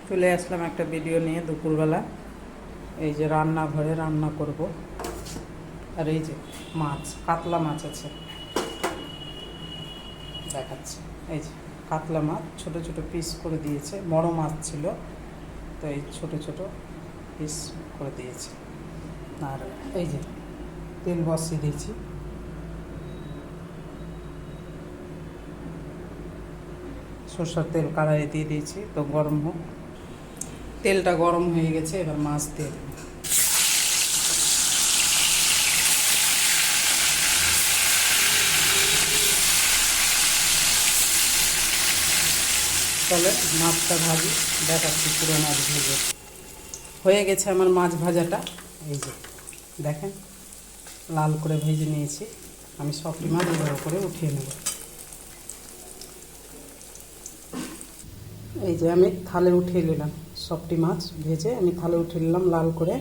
চলে আসলাম একটা ভিডিও নিয়ে দুপুরবেলা। এই যে রান্নাঘরে রান্না করব। আর এই যে মাছ, কাতলা মাছ আছে, দেখাচ্ছি। এই যে কাতলা মাছ ছোট ছোট পিস করে দিয়েছে, বড় মাছ ছিল তো এই ছোট ছোট পিস করে দিয়েছে। আর এই যে তেল বসিয়ে দিয়েছি, সরষের তেল কড়াইয়ে দিয়ে দিয়েছি, তো গরম হোক। তেলটা গরম হয়ে গেছে, এবার মাছ দিয়ে দেব। চলে মাছটা ভাজি, দেখাচ্ছি পুরো মাছ ভেজে। হয়ে গেছে আমার মাছ ভাজাটা। এই যে দেখেন, লাল করে ভেজে নিয়েছি। আমি সবটি মাছ এবার করে উঠিয়ে নেব। এই যে আমি থালে উঠিয়ে নিলাম সবটি মাছ ভেজে, আমি থালে উঠিয়ে নিলাম লাল করে।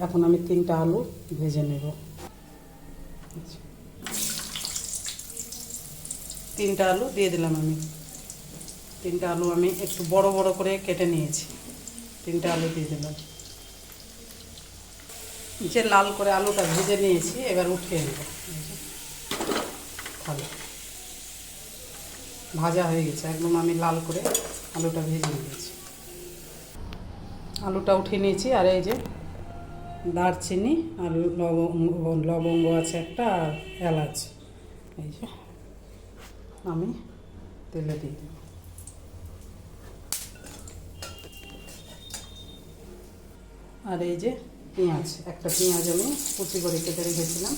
এখন আমি 3টা আলু ভেজে নেব। 3টা আলু দিয়ে দিলাম আমি। 3টা আলু আমি একটু বড় বড় করে কেটে নিয়েছি। 3টা আলু দিয়ে দিলাম। যে লাল করে আলুটা ভেজে নিয়েছি, এবার উঠিয়ে নেব। থালে ভাজা হয়ে গেছে একদম, আমি লাল করে আলুটা ভেজে নিয়েছি। আলুটা উঠিয়ে নিয়েছি। আর এই যে দারচিনি আর লবঙ্গ আছে একটা, আর এলাচ, এই যে আমি তেলে দিয়ে দেব। আর এই যে পেঁয়াজ, একটা পেঁয়াজ আমি কুচি করে কেটে রেখেছিলাম,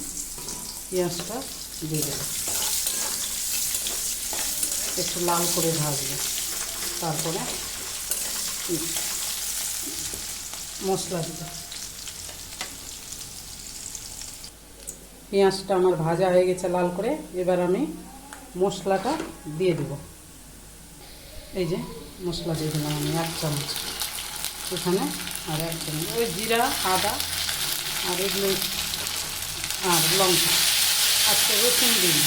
পেঁয়াজটা দিয়ে দেব। একটু লাল করে ভাজবো, তারপরে মশলা দিব। পেঁয়াজটা আমার ভাজা হয়ে গেছে লাল করে, এবার আমি মশলাটা দিয়ে দেব। এই যে মশলা দিয়ে দিলাম আমি 1 চামচ এখানে, আর 1 চামচ ওই জিরা, আদা আর এগুলো, আর লঙ্কা। আজকে রসুন দিন,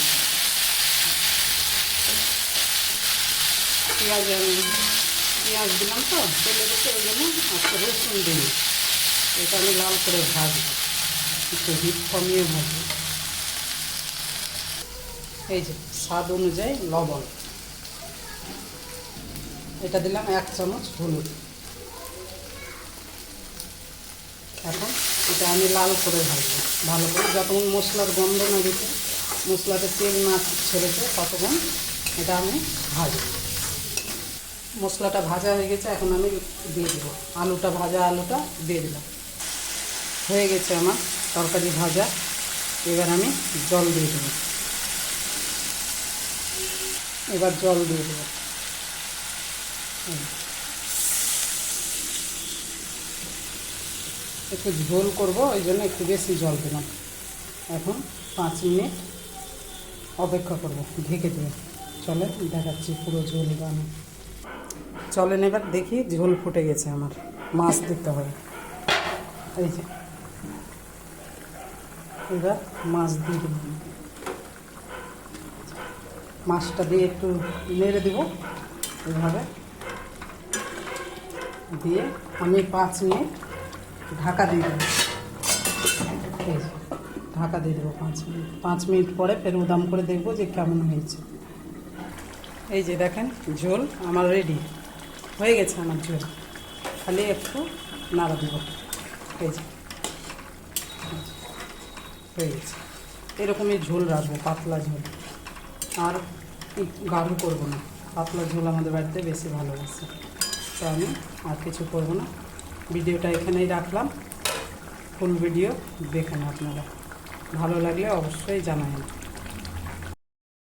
পেঁয়াজ দিলাম তো তেলে রেখে, ওই জন্য আজকে রসুন দিন। এটা আমি লাল করে ভাজবো, একটু হিট কমিয়ে ভাজবো। এই যে স্বাদ অনুযায়ী লবণ, এটা দিলাম 1 চামচ হলুদ। এখন এটা আমি লাল করে ভাজবো ভালো করে, যতক্ষণ মশলার গন্ধ না দিতে, মশলাতে তেল না ছেড়েছে, ততক্ষণ এটা আমি ভাজবো। মশলাটা ভাজা হয়ে গেছে, এখন আমি দিয়ে দেবো আলুটা, ভাজা আলুটা দিয়ে দিলাম। হয়ে গেছে আমার তরকারি ভাজা। এবার আমি জল দিয়ে দেবো। এবার জল দিয়ে দেবো। একটু ঝোল করবো, ওই জন্য একটু বেশি জল দিলাম। এখন 5 মিনিট অপেক্ষা করবো, ঢেকে দেবো। চলে দেখাচ্ছি পুরো ঝোল আমি। চলেন এবার দেখি, ঝোল ফুটে গেছে আমার। মাছ দিতে হবে। এই যে এবার মাছ দিয়ে দেবো। মাছটা দিয়ে একটু নেড়ে দেবো এইভাবে দিয়ে, আমি 5 মিনিট ঢাকা দিয়ে দেবো। এই যে ঢাকা দিয়ে দেবো 5 মিনিট। 5 মিনিট পরে ফের উদাম করে দেখবো যে কেমন হয়েছে। এই যে দেখেন, ঝোল আমার রেডি হয়ে গেছে। আমার ঝোল খালি একটু নাড়া দেব। এই যে হয়ে গেছে। এরকমই ঝোল রাখবো, পাতলা ঝোল, আর গাঢ় করবো না। পাতলা ঝোল আমাদের বাড়িতে বেশি ভালোবাসে, তো আমি আর কিছু করবো না। ভিডিওটা এখানেই রাখলাম। ফুল ভিডিও দেখেন আপনারা, ভালো লাগলে অবশ্যই জানাবেন।